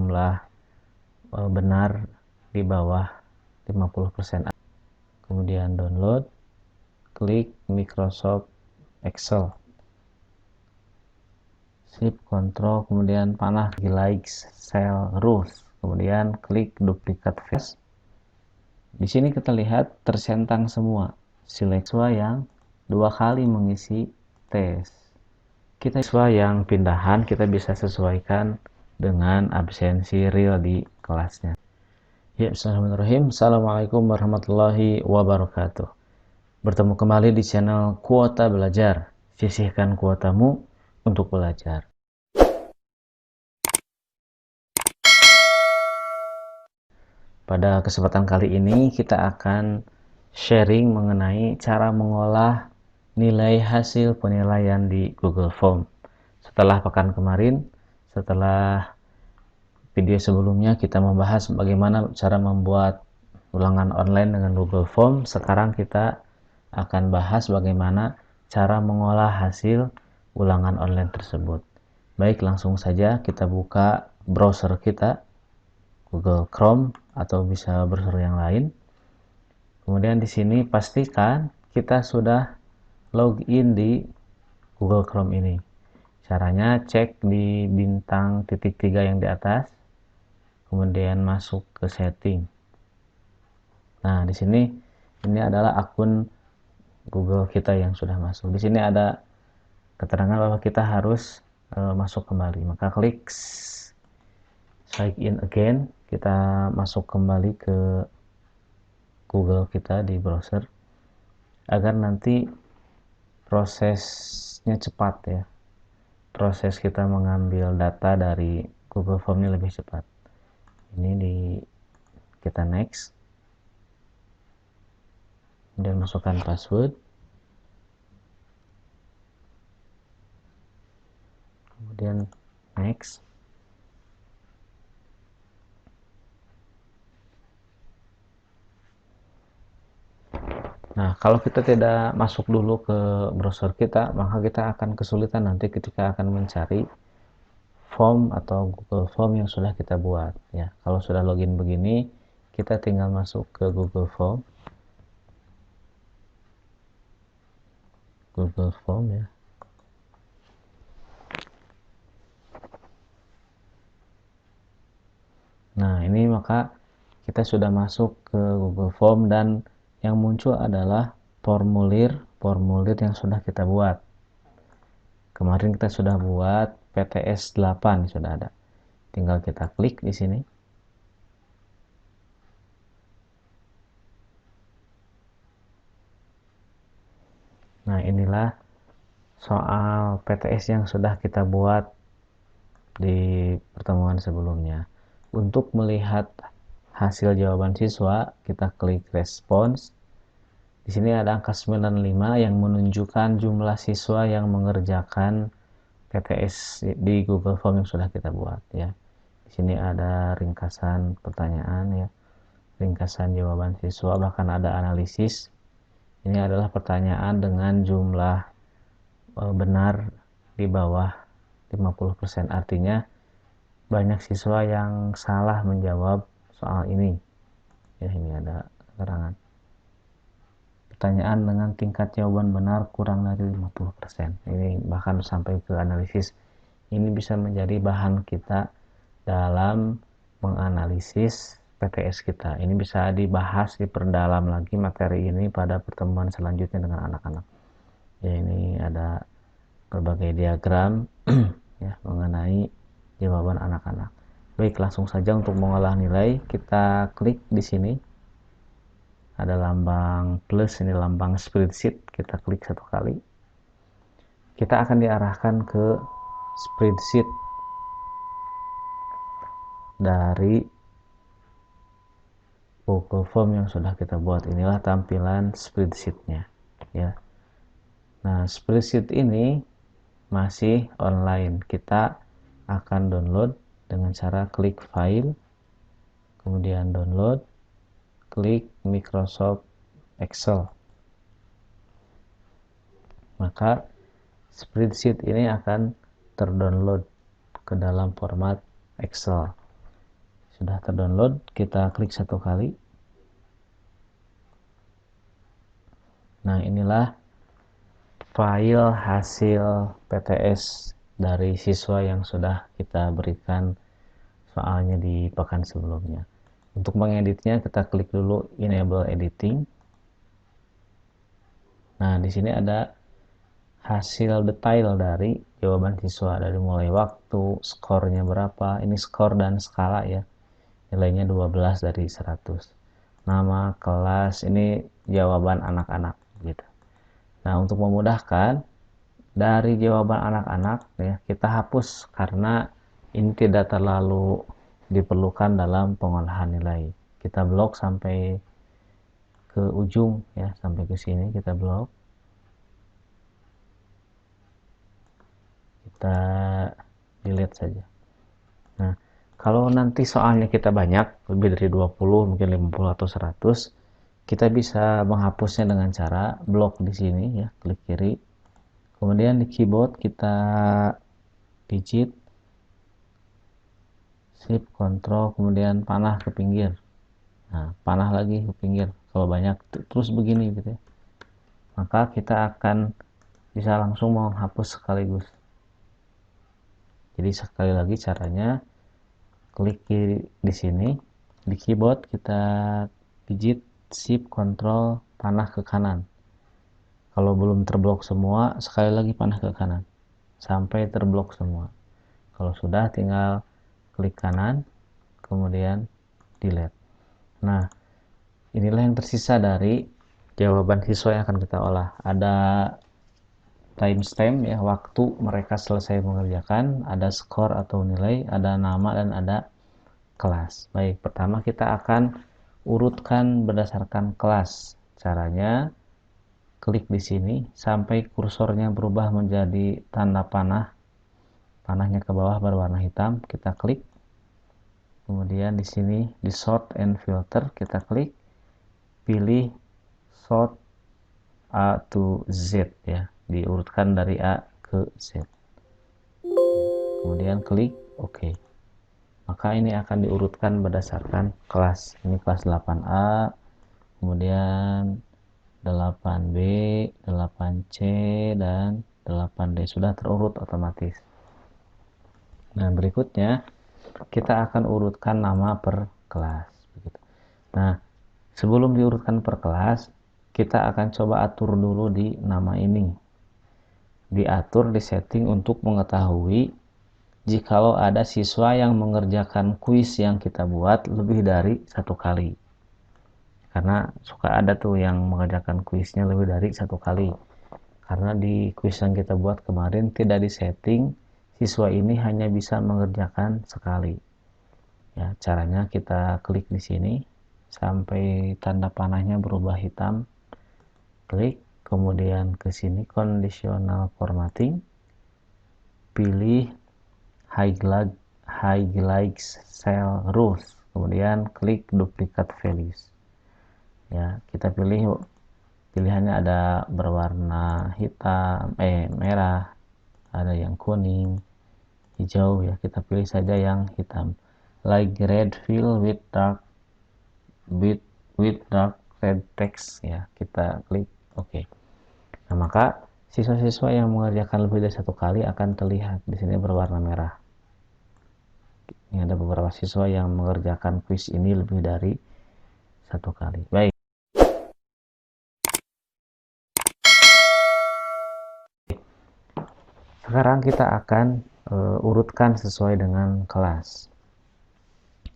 jumlah benar di bawah 50%. Kemudian download, klik Microsoft Excel, shift control, kemudian panah likes cell rules, kemudian klik duplikat face. Di sini kita lihat tercentang semua siswa yang 2 kali mengisi tes. Kita siswa yang pindahan kita bisa sesuaikan dengan absensi real di kelasnya. Ya, bismillahirrahmanirrahim. Assalamualaikum warahmatullahi wabarakatuh. Bertemu kembali di channel Kuota Belajar. Sisihkan kuotamu untuk belajar. Pada kesempatan kali ini kita akan sharing mengenai cara mengolah nilai hasil penilaian di Google Form. Setelah pekan kemarin, setelah video sebelumnya kita membahas bagaimana cara membuat ulangan online dengan Google Form. Sekarang kita akan bahas bagaimana cara mengolah hasil ulangan online tersebut. Baik, langsung saja kita buka browser kita, Google Chrome atau bisa browser yang lain. Kemudian di sini pastikan kita sudah login di Google Chrome ini. Caranya cek di bintang titik 3 yang di atas, kemudian masuk ke setting. Nah, di sini ini adalah akun Google kita yang sudah masuk. Di sini ada keterangan bahwa kita harus masuk kembali. Maka klik sign in again. Kita masuk kembali ke Google kita di browser agar nanti prosesnya cepat ya. Proses kita mengambil data dari Google Form ini lebih cepat. Ini kita next. Kemudian masukkan password. Kemudian next. Nah, kalau kita tidak masuk dulu ke browser kita, maka kita akan kesulitan nanti ketika akan mencari form atau Google Form yang sudah kita buat ya. Kalau sudah login begini, kita tinggal masuk ke Google Form. Google Form ya. Nah, ini maka kita sudah masuk ke Google Form dan yang muncul adalah formulir yang sudah kita buat. Kemarin kita sudah buat PTS 8 sudah ada. Tinggal kita klik di sini. Nah, inilah soal PTS yang sudah kita buat di pertemuan sebelumnya. Untuk melihat hasil jawaban siswa, kita klik respons. Di sini ada angka 95 yang menunjukkan jumlah siswa yang mengerjakan PTS di Google Form yang sudah kita buat ya. Di sini ada ringkasan pertanyaan ya, ringkasan jawaban siswa, bahkan ada analisis. Ini adalah pertanyaan dengan jumlah benar di bawah 50%, artinya banyak siswa yang salah menjawab soal ini ya. Ini ada keterangan pertanyaan dengan tingkat jawaban benar kurang dari 50%. Ini bahkan sampai ke analisis. Ini bisa menjadi bahan kita dalam menganalisis PTS kita. Ini bisa dibahas, diperdalam lagi materi ini pada pertemuan selanjutnya dengan anak-anak. Ya, ini ada berbagai diagram ya mengenai jawaban anak-anak. Baik, langsung saja untuk mengolah nilai kita klik di sini. Ada lambang plus, ini lambang spreadsheet, kita klik satu kali. Kita akan diarahkan ke spreadsheet dari Google Form yang sudah kita buat. Inilah tampilan spreadsheetnya ya. Nah, spreadsheet ini masih online. Kita akan download dengan cara klik file, kemudian download, klik Microsoft Excel. Maka spreadsheet ini akan terdownload ke dalam format Excel. Sudah terdownload, kita klik satu kali. Nah, inilah file hasil PTS dari siswa yang sudah kita berikan soalnya di pekan sebelumnya. Untuk mengeditnya, kita klik dulu enable editing. Nah, di sini ada hasil detail dari jawaban siswa, dari mulai waktu, skornya berapa, ini skor dan skala ya, nilainya 12 dari 100, nama, kelas, ini jawaban anak-anak gitu. Nah, untuk memudahkan, dari jawaban anak-anak ya kita hapus karena ini tidak terlalu diperlukan dalam pengolahan nilai. Kita blok sampai ke ujung ya, sampai ke sini kita blok. Kita delete saja. Nah, kalau nanti soalnya kita banyak, lebih dari 20, mungkin 50 atau 100, kita bisa menghapusnya dengan cara blok di sini ya, klik kiri. Kemudian di keyboard kita digit shift control kemudian panah ke pinggir. Nah, panah lagi ke pinggir. Kalau banyak terus begini gitu ya. Maka kita akan bisa langsung menghapus sekaligus. Jadi sekali lagi caranya, klik di sini, di keyboard kita digit shift control panah ke kanan. Kalau belum terblok semua, sekali lagi panah ke kanan sampai terblok semua. Kalau sudah, tinggal klik kanan kemudian delete. Nah, inilah yang tersisa dari jawaban siswa yang akan kita olah. Ada timestamp ya, waktu mereka selesai mengerjakan, ada skor atau nilai, ada nama dan ada kelas. Baik, pertama kita akan urutkan berdasarkan kelas. Caranya klik di sini sampai kursornya berubah menjadi tanda panah. Panahnya ke bawah berwarna hitam, kita klik. Kemudian di sini di sort and filter kita klik, pilih sort A to Z ya, diurutkan dari A ke Z. Kemudian klik OK. Maka ini akan diurutkan berdasarkan kelas. Ini kelas 8A, kemudian 8B, 8C, dan 8D. Sudah terurut otomatis. Nah, berikutnya kita akan urutkan nama per kelas. Nah, sebelum diurutkan per kelas, kita akan coba atur dulu di nama ini. Diatur di setting untuk mengetahui jikalau ada siswa yang mengerjakan kuis yang kita buat lebih dari satu kali. Karena suka ada tuh yang mengerjakan kuisnya lebih dari satu kali. Karena di kuis yang kita buat kemarin tidak disetting, siswa ini hanya bisa mengerjakan sekali. Ya, caranya kita klik di sini sampai tanda panahnya berubah hitam. Klik, kemudian ke sini conditional formatting, pilih highlight cell rules, kemudian klik duplicate values. Ya, kita pilih, pilihannya ada berwarna hitam, merah, ada yang kuning, hijau ya, kita pilih saja yang hitam. Like red fill with dark red text ya, kita klik OK. Nah, maka siswa-siswa yang mengerjakan lebih dari satu kali akan terlihat di sini berwarna merah. Ini ada beberapa siswa yang mengerjakan kuis ini lebih dari satu kali. Baik. Sekarang kita akan urutkan sesuai dengan kelas.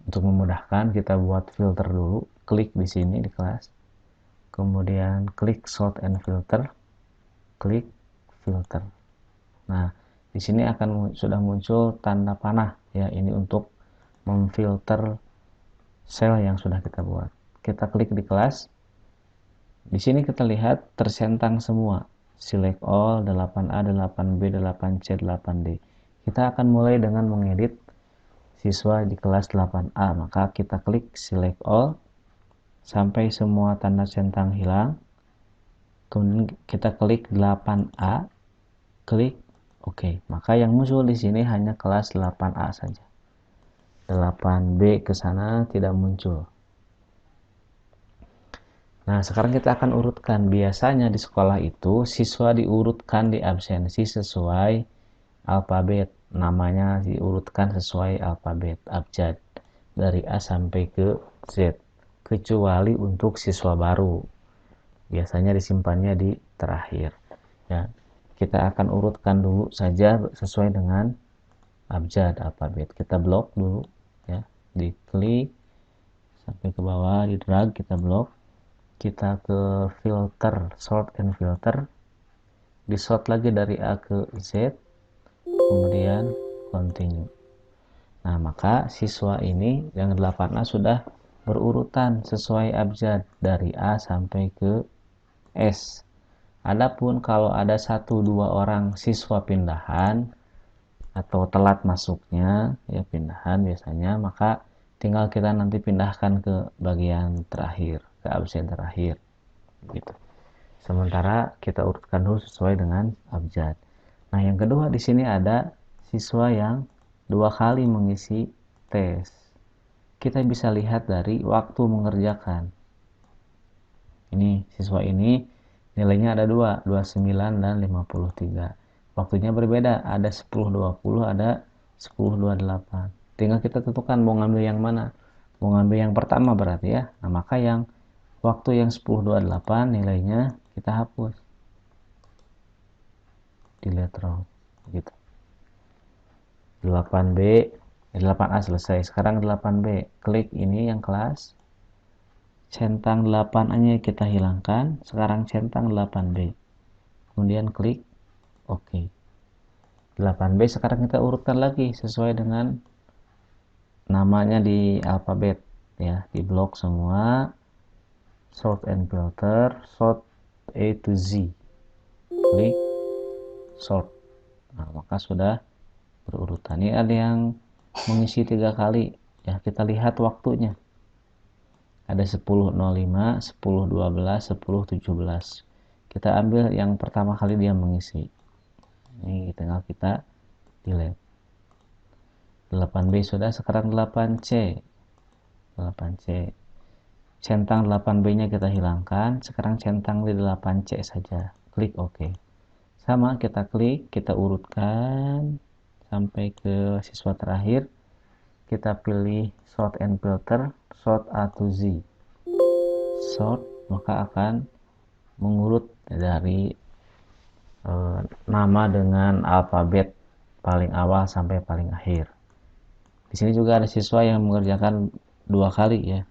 Untuk memudahkan, kita buat filter dulu. Klik di sini di kelas. Kemudian klik sort and filter. Klik filter. Nah, di sini akan sudah muncul tanda panah ya, ini untuk memfilter sel yang sudah kita buat. Kita klik di kelas. Di sini kita lihat tersentang semua. Select all 8A, 8B, 8C, 8D. Kita akan mulai dengan mengedit siswa di kelas 8A. Maka kita klik select all sampai semua tanda centang hilang. Kemudian kita klik 8A, klik OK. Maka yang muncul di sini hanya kelas 8A saja. 8B ke sana tidak muncul. Nah, sekarang kita akan urutkan. Biasanya di sekolah itu siswa diurutkan di absensi sesuai alfabet. Namanya diurutkan sesuai alfabet, abjad. Dari A sampai ke Z. Kecuali untuk siswa baru. Biasanya disimpannya di terakhir. Ya, kita akan urutkan dulu saja sesuai dengan abjad, alfabet. Kita blok dulu. Ya, diklik sampai ke bawah, di drag, kita blok. Kita ke filter, sort and filter, di sort lagi dari A ke Z, kemudian continue. Nah, maka siswa ini yang 8A sudah berurutan sesuai abjad dari A sampai ke S. Adapun kalau ada 1-2 orang siswa pindahan atau telat masuknya, ya pindahan biasanya, maka tinggal kita nanti pindahkan ke bagian terakhir, ke absen terakhir gitu. Sementara kita urutkan dulu sesuai dengan abjad. Nah, yang kedua di sini ada siswa yang 2 kali mengisi tes. Kita bisa lihat dari waktu mengerjakan. Ini siswa ini nilainya ada 29 dan 53. Waktunya berbeda, ada 10.20, ada 10.28. Tinggal kita tentukan mau ngambil yang mana. Mau ngambil yang pertama berarti ya. Nah, maka yang waktu yang 10.28 nilainya kita hapus. Delete row gitu. 8B 8A selesai. Sekarang 8B, klik ini yang kelas, centang 8A nya kita hilangkan. Sekarang centang 8B, kemudian klik OK. 8B sekarang kita urutkan lagi sesuai dengan namanya di alfabet ya, di blok semua, sort and filter, sort A to Z, klik sort. Nah, maka sudah berurutan. Ini ada yang mengisi 3 kali ya, kita lihat waktunya ada 10.05, 10.12, 10.17. Kita ambil yang pertama kali dia mengisi, ini tinggal kita delete. 8B sudah, sekarang 8C. 8C centang 8B nya kita hilangkan, sekarang centang di 8C saja, klik OK. Sama kita klik, kita urutkan sampai ke siswa terakhir. Kita pilih sort and filter, sort A to Z, sort, maka akan mengurut dari nama dengan alfabet paling awal sampai paling akhir. Di sini juga ada siswa yang mengerjakan 2 kali ya,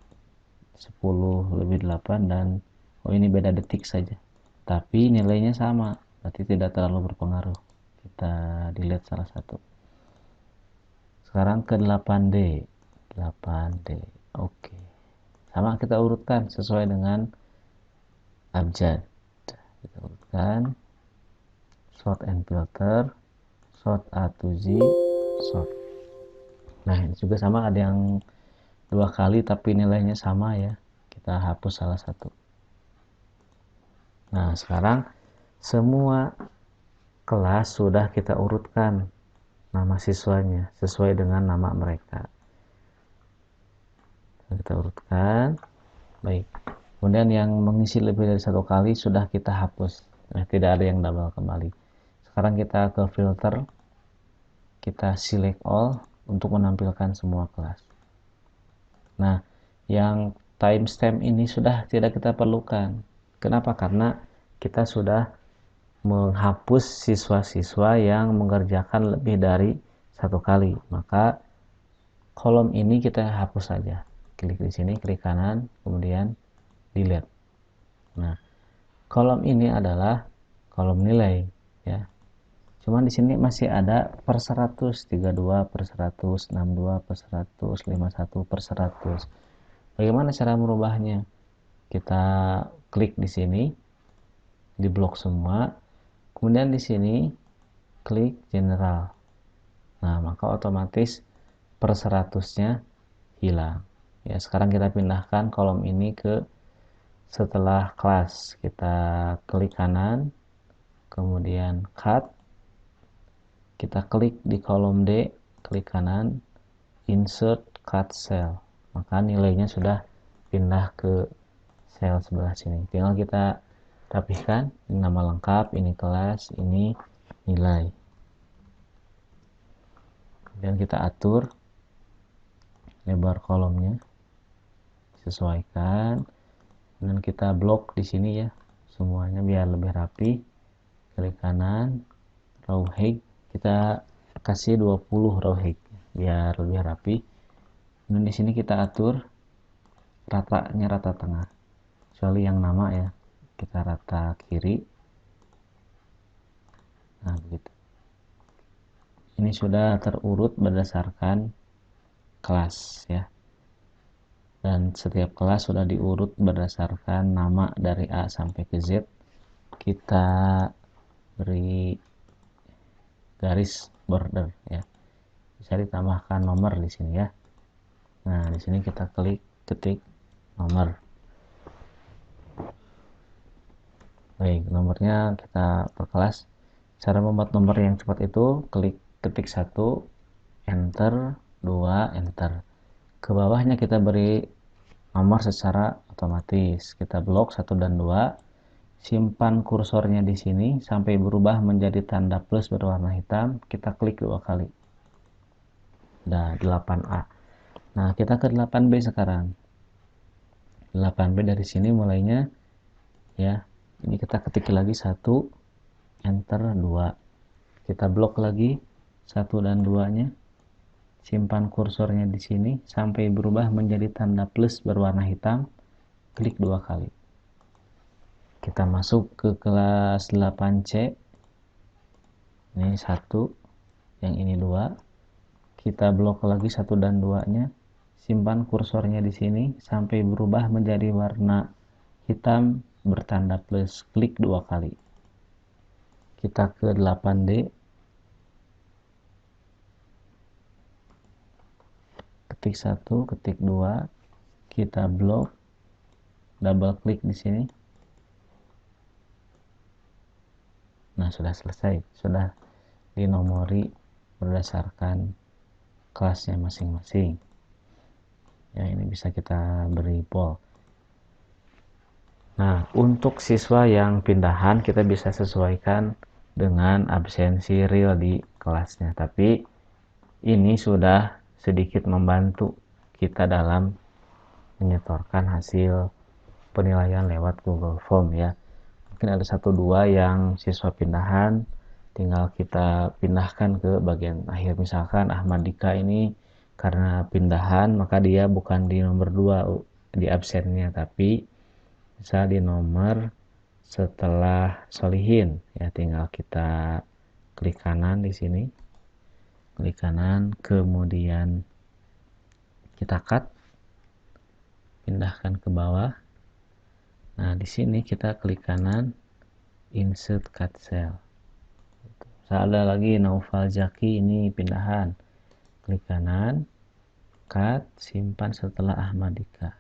10+8 dan ini beda detik saja, tapi nilainya sama, berarti tidak terlalu berpengaruh. Kita delete salah satu. Sekarang ke 8D. 8D. Oke. Sama kita urutkan sesuai dengan abjad. Kita urutkan sort and filter, sort A to Z, sort. Nah, ini juga sama, ada yang 2 kali tapi nilainya sama ya. Kita hapus salah satu. Nah, sekarang semua kelas sudah kita urutkan nama siswanya sesuai dengan nama mereka. Kita urutkan. Baik. Kemudian yang mengisi lebih dari 1 kali sudah kita hapus. Nah, tidak ada yang double kembali. Sekarang kita ke filter. Kita select all untuk menampilkan semua kelas. Nah, yang timestamp ini sudah tidak kita perlukan. Kenapa? Karena kita sudah menghapus siswa-siswa yang mengerjakan lebih dari 1 kali. Maka kolom ini kita hapus saja. Klik di sini, klik kanan, kemudian delete. Nah, kolom ini adalah kolom nilai ya. Cuman di sini masih ada per 100, 32 per 100, 62 per 100, 51 per 100. Bagaimana cara merubahnya? Kita klik di sini, di blok semua, kemudian di sini klik general. Nah, maka otomatis per 100-nya hilang. Ya, sekarang kita pindahkan kolom ini ke setelah kelas. Kita klik kanan, kemudian cut. Kita klik di kolom D, klik kanan, insert cut cell, maka nilainya sudah pindah ke sel sebelah sini. Tinggal kita rapihkan, ini nama lengkap, ini kelas, ini nilai. Kemudian kita atur lebar kolomnya, sesuaikan, dan kita blok di sini ya semuanya biar lebih rapi. Klik kanan, row height kita kasih 20 row height biar lebih rapi. Dan di sini kita atur ratanya rata tengah, kecuali yang nama ya kita rata kiri. Nah begitu, ini sudah terurut berdasarkan kelas ya, dan setiap kelas sudah diurut berdasarkan nama dari A sampai ke Z. Kita beri garis border ya, bisa ditambahkan nomor di sini ya. Nah di sini kita ketik nomor. Baik, nomornya kita perkelas. Cara membuat nomor yang cepat itu ketik 1, enter, 2, enter. Ke bawahnya kita beri nomor secara otomatis. Kita blok 1 dan 2. Simpan kursornya di sini sampai berubah menjadi tanda plus berwarna hitam. Kita klik 2 kali. Nah, 8A. Nah, kita ke 8B sekarang. 8B dari sini mulainya ya. Ini kita ketik lagi 1, enter, 2. Kita blok lagi 1 dan 2-nya. Simpan kursornya di sini sampai berubah menjadi tanda plus berwarna hitam. Klik 2 kali. Kita masuk ke kelas 8C. Ini 1, yang ini 2. Kita blok lagi 1 dan 2-nya. Simpan kursornya di sini sampai berubah menjadi warna hitam bertanda plus. Klik 2 kali. Kita ke 8D. Ketik 1, ketik 2. Kita blok. Double klik di sini. Nah, sudah selesai. Sudah dinomori berdasarkan kelasnya masing-masing. Ya, ini bisa kita beri poll. Nah, untuk siswa yang pindahan kita bisa sesuaikan dengan absensi real di kelasnya. Tapi ini sudah sedikit membantu kita dalam menyetorkan hasil penilaian lewat Google Form ya. Mungkin ada 1-2 yang siswa pindahan, tinggal kita pindahkan ke bagian akhir. Misalkan Ahmad Dika ini karena pindahan maka dia bukan di nomor 2 di absennya, tapi bisa di nomor setelah Solihin ya. Tinggal kita klik kanan di sini, klik kanan, kemudian kita cut, pindahkan ke bawah. Nah di sini kita klik kanan, insert cut cell. Ada lagi Naufal Zaki, ini pindahan, klik kanan, cut, simpan setelah Ahmad Dika,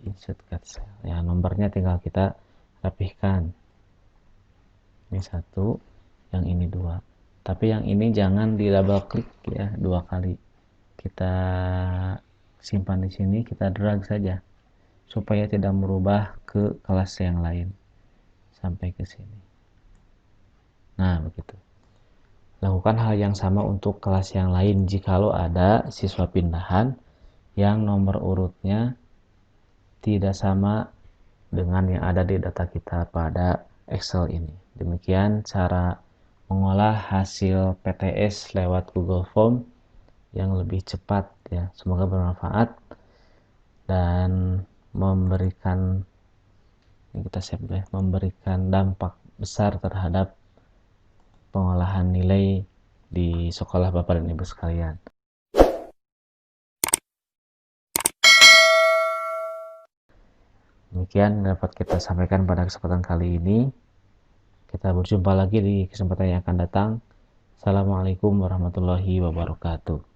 insert cut cell ya. Nomornya tinggal kita rapihkan, ini 1, yang ini 2. Tapi yang ini jangan di double klik ya 2 kali. Kita simpan di sini, kita drag saja supaya tidak merubah ke kelas yang lain sampai ke sini. Nah begitu. Lakukan hal yang sama untuk kelas yang lain jikalau ada siswa pindahan yang nomor urutnya tidak sama dengan yang ada di data kita pada Excel ini. Demikian cara mengolah hasil PTS lewat Google Form yang lebih cepat ya. Semoga bermanfaat dan memberikan dampak besar terhadap pengolahan nilai di sekolah Bapak dan Ibu sekalian. Demikian dapat kita sampaikan pada kesempatan kali ini. Kita berjumpa lagi di kesempatan yang akan datang. Assalamualaikum warahmatullahi wabarakatuh.